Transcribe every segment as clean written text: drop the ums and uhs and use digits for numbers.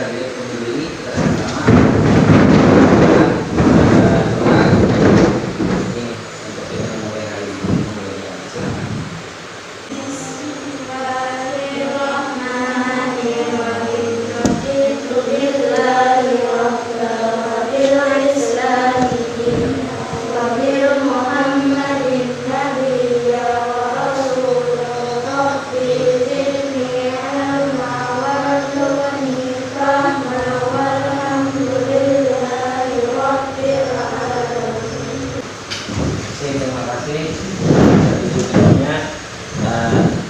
kita lihat kembali kita sama-sama doa ini untuk kita memulai hari ini. Silakan.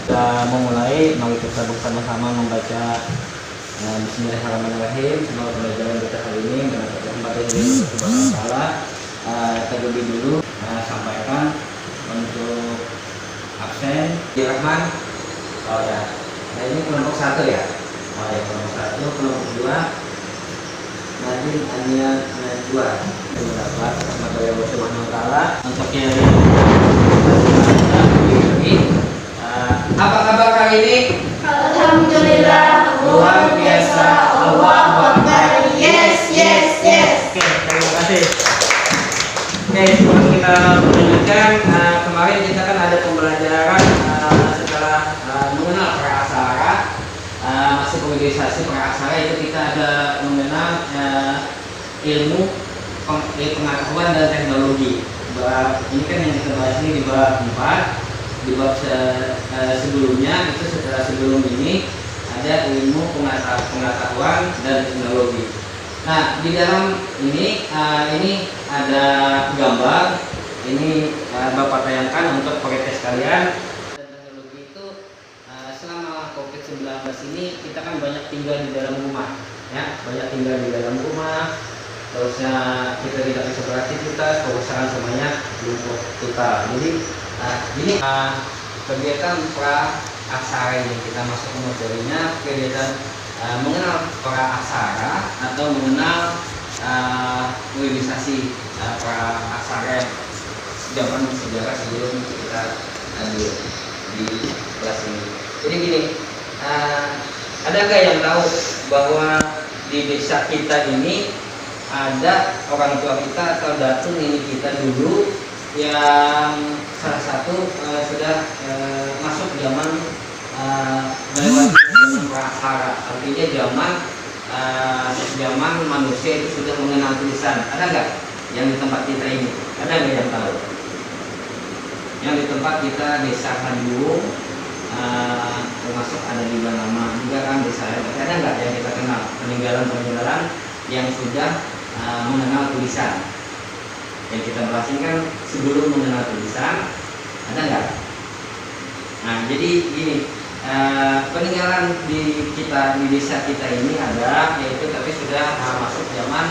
Kita memulai, mari kita bersama-sama membaca Bismillahirrahmanirrahim. Semoga pelajaran kita hari ini mendapat kesempatan dari Allah Subhanahu wa Ta'ala. Terlebih dulu sampaikan untuk absen Rahman. Oh ya, nah ini kelompok 1 ya. Oh ya, kelompok 1, kelompok 2 Nadine Ania Najwa. Mendapat kesempatan dari Allah Subhanahu wa Ta'ala untuk yang apa kabar hari ini? Alhamdulillah, luar biasa, Allahu Akbar. Yes, yes, yes. Oke, terima kasih. Oke, sebelum kita melanjutkan, kemarin kita kan ada pembelajaran setelah mengenal praaksara, masih pengetahuan praaksara itu kita ada mengenal ilmu pengetahuan dan teknologi. Ini kan yang kita bahas ini di bab 4. Di bab sebelumnya itu sebelum ini ada ilmu pengetahuan dan teknologi. Nah, di dalam ini ada gambar. Ini Bapak tayangkan untuk praktek sekalian. Dan teknologi itu selama COVID-19 ini kita kan banyak tinggal di dalam rumah, ya, banyak tinggal di dalam rumah. Terusnya kita tidak bisa beraktivitas, perusahaan semuanya lumpuh total. Jadi ini kegiatan praaksara ini kita masuk ke materinya, kegiatan mengenal praaksara atau mengenal organisasi praaksara zaman sejarah sebelum kita di kelas ini. Jadi gini, ada nggak yang tahu bahwa di desa kita ini ada orang tua kita atau datun ini kita dulu yang salah satu sudah masuk zaman melewati zaman praaksara, artinya zaman manusia itu sudah mengenal tulisan. Ada nggak yang di tempat kita ini? Ada nggak yang tahu? Yang di tempat kita desa Kandung, termasuk ada di nama juga kan desa. Ada nggak yang kita kenal peninggalan yang sudah mengenal tulisan? Yang kita bahas ini kan sebelum mengenal tulisan, ada nggak? Nah, jadi gini, peninggalan di desa kita ini ada, yaitu tapi sudah masuk zaman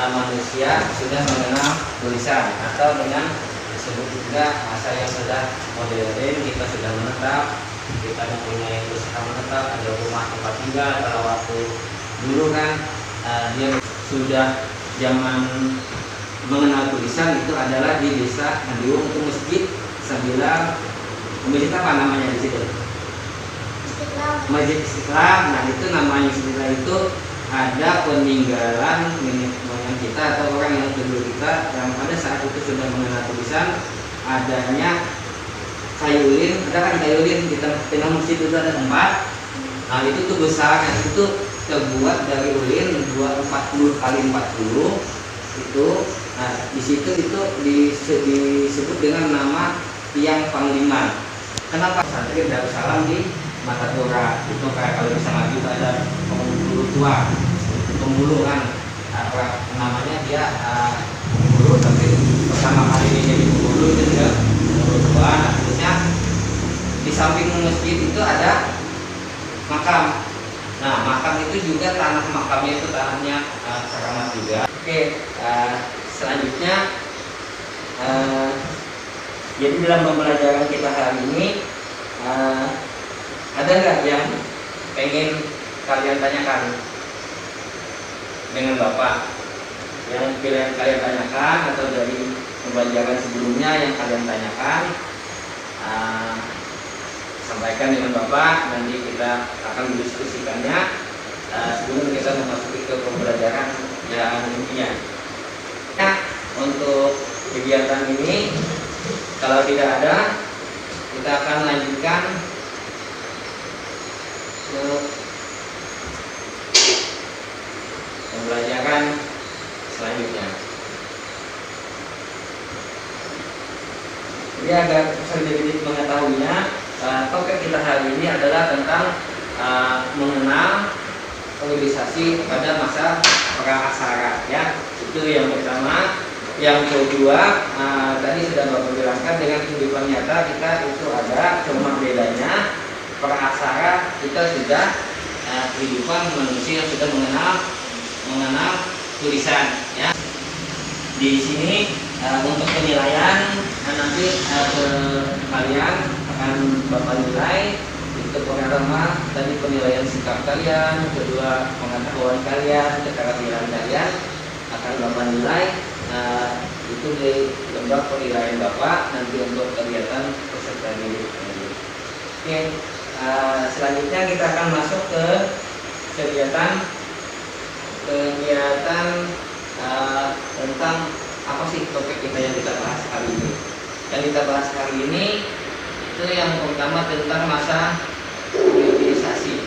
manusia sudah mengenal tulisan, atau dengan disebut juga masa yang sudah modern. Kita sudah menetap, kita mempunyai usaha menetap, ada rumah tempat tinggal. Kalau waktu dulu kan dia sudah zaman mengenal tulisan itu adalah di desa Nadiung, itu masjid 9, masjid apa namanya di situ? Masjid Istiqlal. Nah, itu namanya Istiqlal itu ada peninggalan nenek moyang kita atau orang yang dulu kita yang pada saat itu sudah mengenal tulisan. Adanya kayu ulin, ada kan kayu ulin di tengah masjid itu ada tempat. Nah, itu tuh besar, itu terbuat dari ulin 40 kali 40 itu. Nah, di situ itu disebut dengan nama Tiang Panglima. Kenapa? Santri Darussalam di Matatura itu kayak kalau misalnya kita ada penghulu tua, penghulu kan apa namanya dia penghulu, tapi pertama kali dia jadi penghulu itu dia penghulu tua. Nah, terusnya di samping masjid itu ada makam. Nah, makam itu juga tanah makamnya itu tanahnya keramat juga. Oke, selanjutnya jadi dalam pembelajaran kita hari ini ada nggak yang pengen kalian tanyakan dengan Bapak, yang kalian tanyakan atau dari pembelajaran sebelumnya yang kalian tanyakan, sampaikan dengan Bapak, nanti kita akan mendiskusikannya. Sebelum kita kita memasuki ke pembelajaran yang intinya. Nah, untuk kegiatan ini kalau tidak ada, kita akan lanjutkan ke pembelajaran selanjutnya. Jadi agar sedikit mengetahuinya, topik kita hari ini adalah tentang mengenal periodisasi pada masa praaksara, ya. Itu yang pertama. Yang kedua, tadi sudah Bapak bilangkan dengan kehidupan nyata kita itu ada, cuma bedanya praaksara kita sudah kehidupan manusia yang sudah mengenal tulisan, ya. Di sini untuk penilaian nanti kalian akan Bapak nilai. Itu pertama tadi penilaian sikap kalian, kedua pengetahuan kalian, keterampilan kalian akan Bapak nilai. Itu di lembar penilaian Bapak nanti untuk kegiatan peserta didik. Oke, selanjutnya kita akan masuk ke kegiatan tentang apa sih topik kita yang kita bahas hari ini. Yang kita bahas hari ini itu yang pertama tentang masa periodisasi.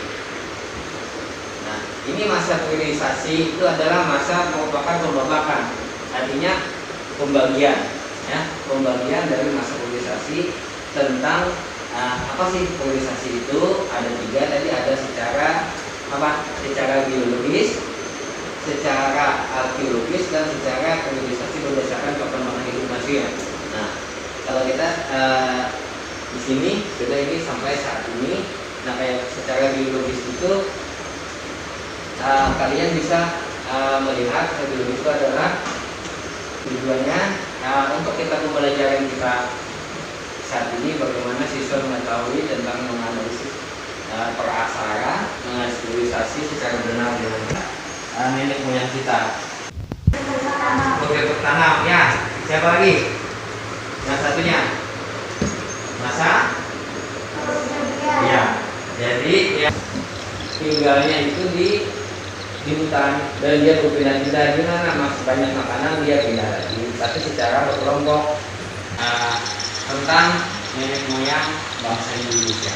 Nah, ini masa periodisasi itu adalah masa merupakan pembabakan, artinya pembagian, ya, pembagian dari masa periodisasi tentang apa sih periodisasi itu? Ada tiga tadi, ada secara biologis, secara arkeologis, dan secara periodisasi berdasarkan perkembangan hidup manusia. Nah, kalau kita di sini sudah ini sampai saat ini. Nah, kayak secara biologis itu kalian bisa melihat biologis itu adalah tujuannya untuk kita pembelajaran kita saat ini bagaimana siswa mengetahui tentang menganalisis praaksara, menganalisis secara benar dengan nenek moyang kita. Oke, tanam, ya. Siapa lagi? Yang satunya masa, ya. Jadi ya, tinggalnya itu di hutan dan dia berpindah-pindah di mana masih banyak makanan dia pindah lagi, tapi secara berkelompok. Tentang nenek moyang bangsa Indonesia.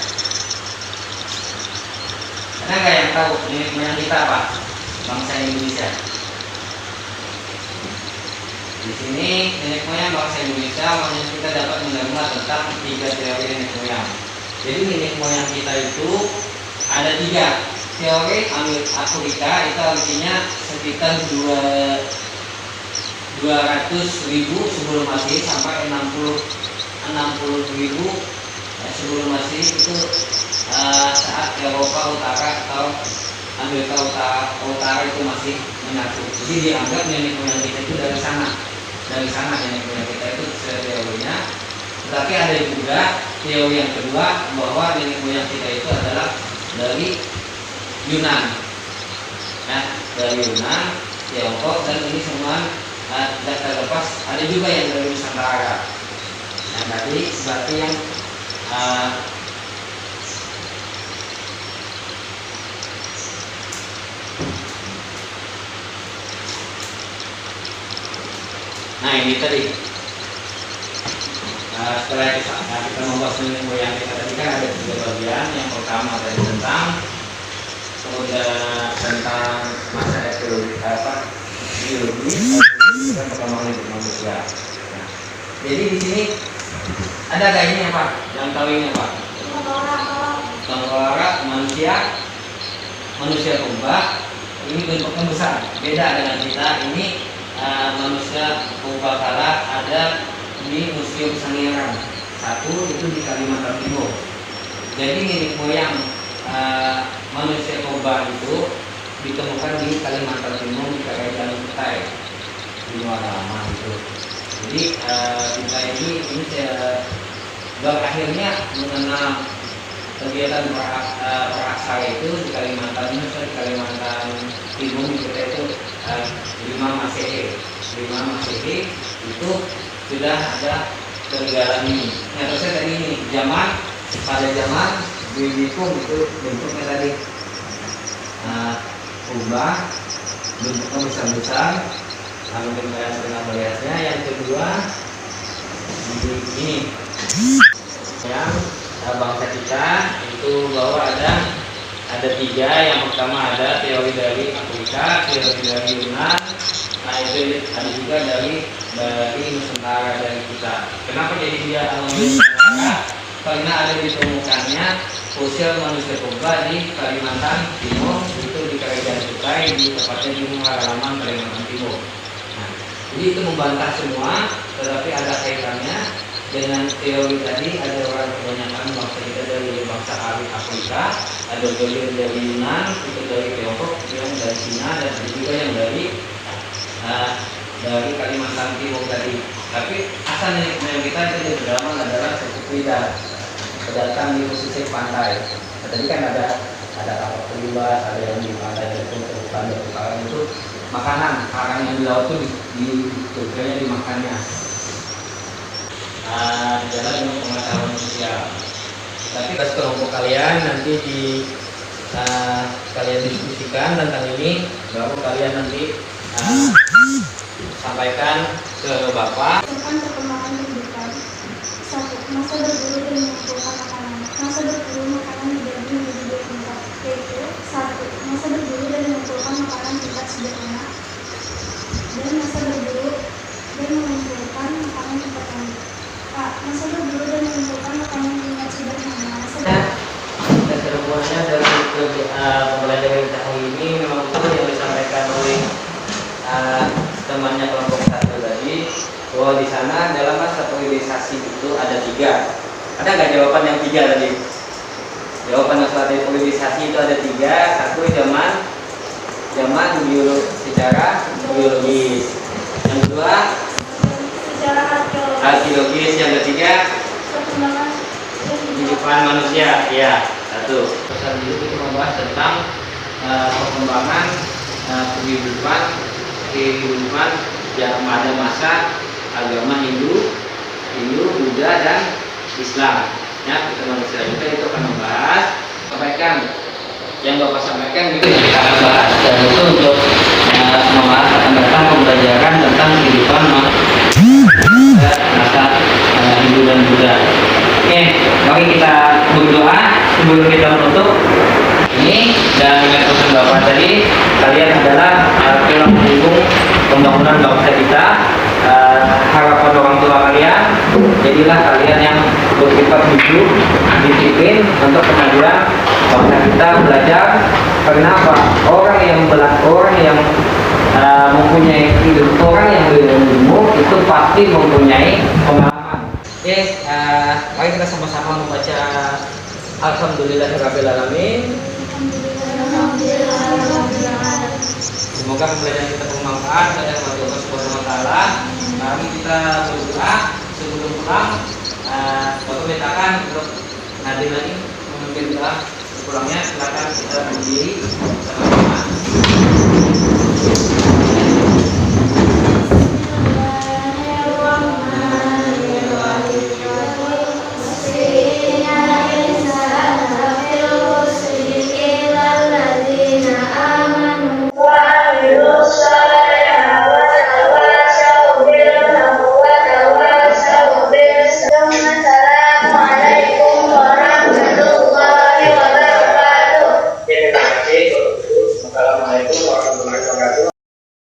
Ada nggak yang tahu nenek moyang kita apa? Bangsa Indonesia. Di sini nenek moyang bangsa Indonesia, makanya kita dapat menerima tentang 3 teori nenek moyang. Jadi nenek moyang kita itu ada 3. Teori Afrika itu artinya sekitar 200.000 sebelum Masehi sampai 60.000 sebelum Masehi, itu saat Eropa Utara atau Amerika Utara itu masih menyatu. Jadi dianggap nenek moyang kita itu dari sana nenek moyang kita itu teorinya. Tetapi ada juga teori yang kedua bahwa nenek moyang kita itu adalah dari Yunan, dari Yunan, Tiongkok, dan ini semua data lepas. Ada juga yang dari Nusantara. Nah, tadi seperti yang nah ini tadi setelah kita membahas nenek moyang kita tadi kan ada 3 bagian. Yang pertama tadi tentang masa biologi dan perkembangan hidup manusia. Nah, jadi di sini ada kayaknya apa? Yang tahu ini apa? Tengkorak manusia purba. Ini bentuknya besar, beda dengan kita. Ini manusia purba kala ada di Museum Sangiran. Satu itu di Kalimantan Timur. Jadi nenek moyang manusia purba itu ditemukan di Kalimantan Timur, di Kerajaan Kutai, di Muarama itu. Jadi kita ini akhirnya mengenal kegiatan praaksara itu di Kalimantan Timur kita itu 5 Masehi itu sudah ada kegiatan ini. Nah, terusnya tadi ini pada zaman Bibikung itu bentuknya tadi kubah, bentuknya besar-besar. Mungkin kalian pernah melihatnya. Yang kedua ini yang bangsa kita itu bahwa ada tiga. Yang pertama ada teori dari Afrika, teori dari Yunan, nah itu ada juga dari Nusantara dari kita. Kenapa jadi dia Nusantara? Karena ada ditemukannya fosil manusia purba di Kalimantan Timur, itu di Kerajaan Kutai, di tepatnya di Muara Kalimantan Timur. Nah, jadi itu membantah semua, tetapi ada kaitannya dengan teori tadi. Ada orang kebanyakan bangsa kita dari bangsa Afrika, ada dari Yunan, itu dari Tiongkok, yang dari Cina, dan ada juga yang dari Kalimantan Timur tadi. Tapi asal nenek kita itu di pedalaman adalah suku Pida, pendatang di pesisir pantai. Nah, tadi kan ada kapal terlibat, ada yang di pantai itu karang itu makanan, karang yang di laut itu kayaknya dimakannya. Adalah ilmu pengetahuan sosial. Tapi pas kelompok kalian nanti kalian diskusikan tentang ini, baru kalian nanti sampaikan ke Bapak. Tentang perkembangan kehidupan. 1. Masa berburu dan mengumpulkan makanan. Masa berburu makanan dibagi menjadi 2 tingkat, yaitu 1. Masa berburu dan mengumpulkan makanan tingkat sederhana, dan masa berburu dan mengumpulkan makanan tingkat lanjut. A. Masa berburu dan mengumpulkan makanan tingkat sederhana. Keseruannya dari pembelajaran kita hari ini memang betul yang disampaikan oleh temannya kelompok 1 tadi, bahwa di sana dalam masa periodisasi itu ada 3. Ada nggak jawaban yang 3 tadi? Jawaban yang setelah periodisasi itu ada 3. 1 zaman sejarah biologis. Yang kedua Secara arkeologis. Yang ketiga perkembangan kehidupan manusia. Ya, 1. Pesan itu membahas tentang perkembangan kehidupan yang ada masa agama Hindu, Buddha, dan Islam. Ya, kita manusia juga itu akan membahas, sampaikan yang Bapak sampaikan gitu kita akan bahas, dan itu untuk membahas akan datang pembelajaran tentang kehidupan masa Hindu dan Buddha. Oke, mari kita berdoa sebelum kita menutup ini. Dan dengan pesan Bapak tadi, kalian adalah tulang punggung pembangunan bangsa kita. Harapan orang tua kalian, jadilah kalian yang bersifat jujur, disiplin untuk kemajuan bangsa kita. Belajar, karena apa? Orang yang mempunyai hidup, orang yang berilmu itu pasti mempunyai pengalaman. Oke, mari kita sama-sama membaca Alhamdulillahirrabbilalamin. Semoga pembelajaran kita bermanfaat dan Allah Subhanahu wa taala. Mari kita berdoa sebelum pulang. Bapak mintakan untuk Nadir lagi memimpin doa pulangnya. Silakan kita berdiri sama-sama.